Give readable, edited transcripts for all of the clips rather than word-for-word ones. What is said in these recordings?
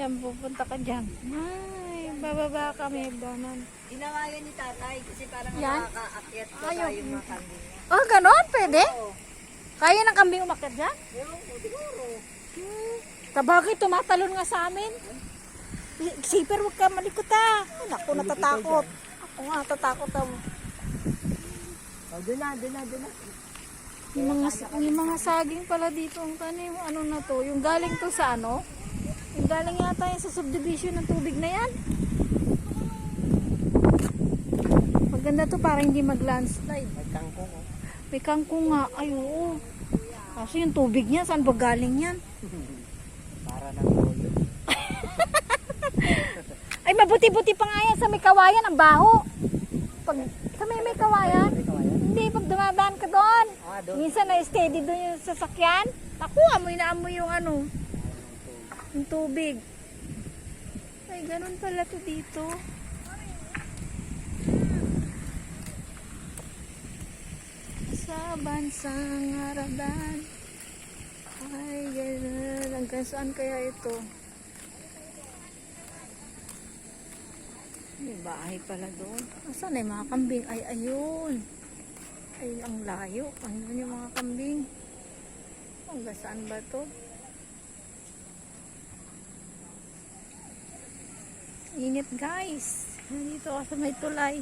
Yan, pupunta ka dyan. Ay, bababa kami doon. Ginawa yan ni tatay kasi parang Yan? nakakaakyat pa Ayaw. tayo mga kambing niya. Oh, ganon? Pwede? Oo. Kaya ng kambing umakyat dyan? Ewan ko, siguro. Kabagay, tumatalon nga sa amin. Siper, huwag ka malikot ah. Ay, naku, natatakot. Ako nga, natatakot ako. Oh, doon na. Yung mga saging pala dito, ang tanim, ano na to, yung galing to sa ano? Yung galing yata yung sa subdivision ng tubig na yan. Maganda to, parang hindi mag-landslide. Nagkangkong, oh. May kangkong nga, ay oo. Kasi yung tubig niya, saan ba galing yan? Para ng toyo. Ay, mabuti-buti pa nga yan sa may kawayan, ang baho. Pag sa may kawayan, hindi, pag dumadaan ka doon. Doon. Minsan na-steady doon yung sasakyan. Ako, amoy na amoy yung ano, yung tubig. Ay, ganun pala to dito. Sa bansang harapan. Ay, ganun. Hanggang saan kaya ito? May bahay pala doon. Asan ay mga kambing? Ay, ayun. Ay, ang layo. Ayun yung mga kambing. Hanggang saan ba to? Init guys. Nandito ako sa may tulay.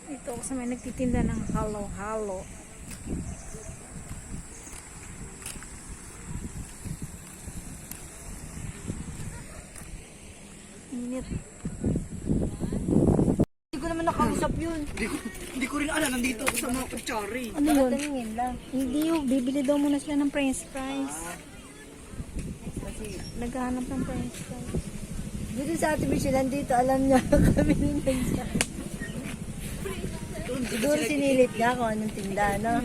Dito ako sa may nagtitinda ng halo-halo. Init. Hindi ko naman nakausap yun. Hindi ko rin alam, nandito ako sa mga kutsari. Ano yun? Tingin lang. Hindi yun. Bibili daw muna sila ng french fries. Kasi Naghahanap ng french fries. dito sa Ate Michelle, dito alam niya kami nung nandiyan. Siguro sinilip niya kung anong tinda, no?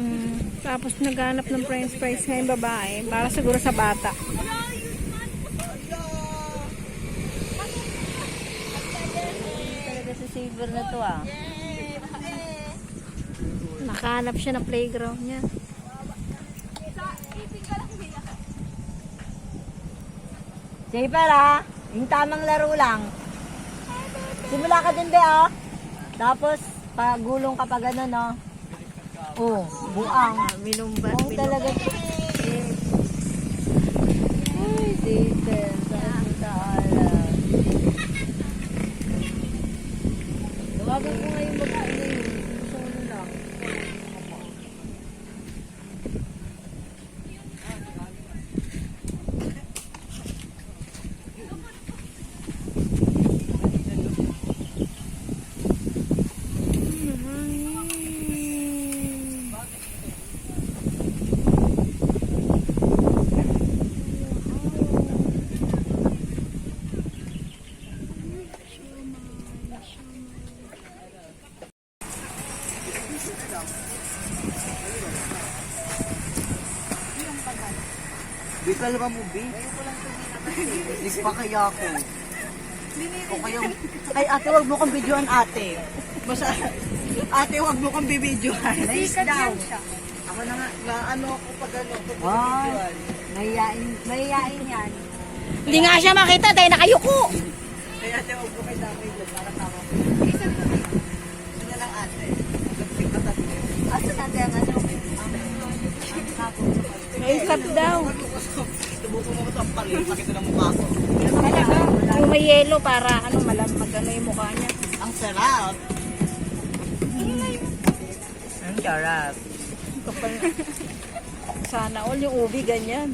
Tapos naghahanap ng french fries ngayong babae. Para siguro sa bata. Talaga sa silver na to, ah. Nakahanap siya ng playground niya. Safer, ah. Yung tamang laro lang. Simula ka din, be, oh. Tapos, pagulong ka pa gano'n, no? Oh, buang. Minumbat. Buang talaga. Ay, Safer. Saan sa alam? Tawagan ko nga yung babae na yun. Gusto ko na lang. Di pala ba mo, B? Di pa kaya ako. O kaya, ay ate, wag mo kong videoan ate. Basta, ate, wag mo kong bibidyoan. Nice daw. Ako na nga, ano ako pag ano, pag bibidyoan. Mahihain yan. Hindi nga siya makita dahil nakayuko. Kaya ate, wag mo kayo damay doon para tama ko. Ano na lang ate. Asa natin ang ano? Ang hapon. May stop daw. Tubuko mo ko ito ang paling, pakita ng mukha ko. Talaga. Yung may yelo para ano malamag ano yung mukha niya. Ang sarap. Ang sarap. Kapal. Sana all yung ubi ganyan.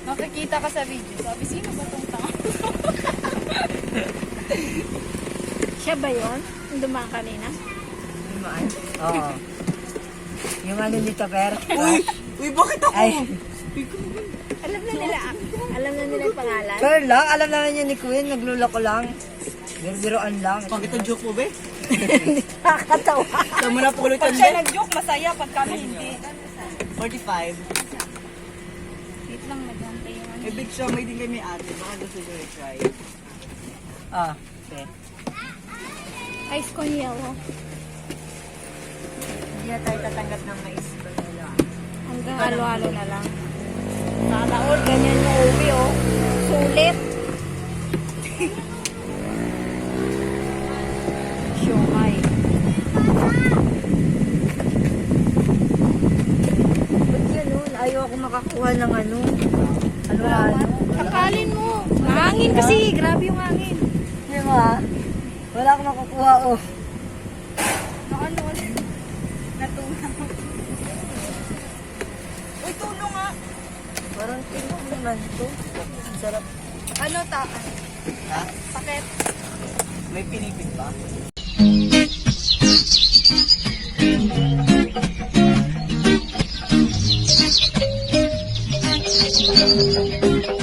Nakikita ka sa video. Sabi, sino ba tong tao? Siya ba yun? Yung dumaan kanina? Oo. Yung ano dito, Per? Uy, bakit ako? Ay, Alam na nila. Alam na nila yung pangalan. Per lang. Alam naman yun ni Queen. Nagluloko lang. Biruan lang. Bakit ang joke mo, be? Nakakatawa. Saan mo na pulot Pag yan, siya be? nag-joke, masaya. Pag kami hindi. 45. Wait lang, nagantay yung ano. Eh, big show, may din kami ate. Baka gusto nyo i-try. Ah, okay. Ice con yellow. Hindi na tayo tatanggap ng mais. Hanggang halo-halo na lang. Sana all, ganyan yung ubi, oh. Sulit. Siomay. Ba't ganun? Ayaw ako makakuha ng ano. Ano? Kakalin mo. Mahangin kasi. Grabe yung hangin. Di ba? Wala akong makukuha, oh. Ano? Natulong. Uy, tulong nga. Parang tingnan naman ito. Ang sarap. Ano ta? Ha? Pakit. May pinipig ba? Thank you.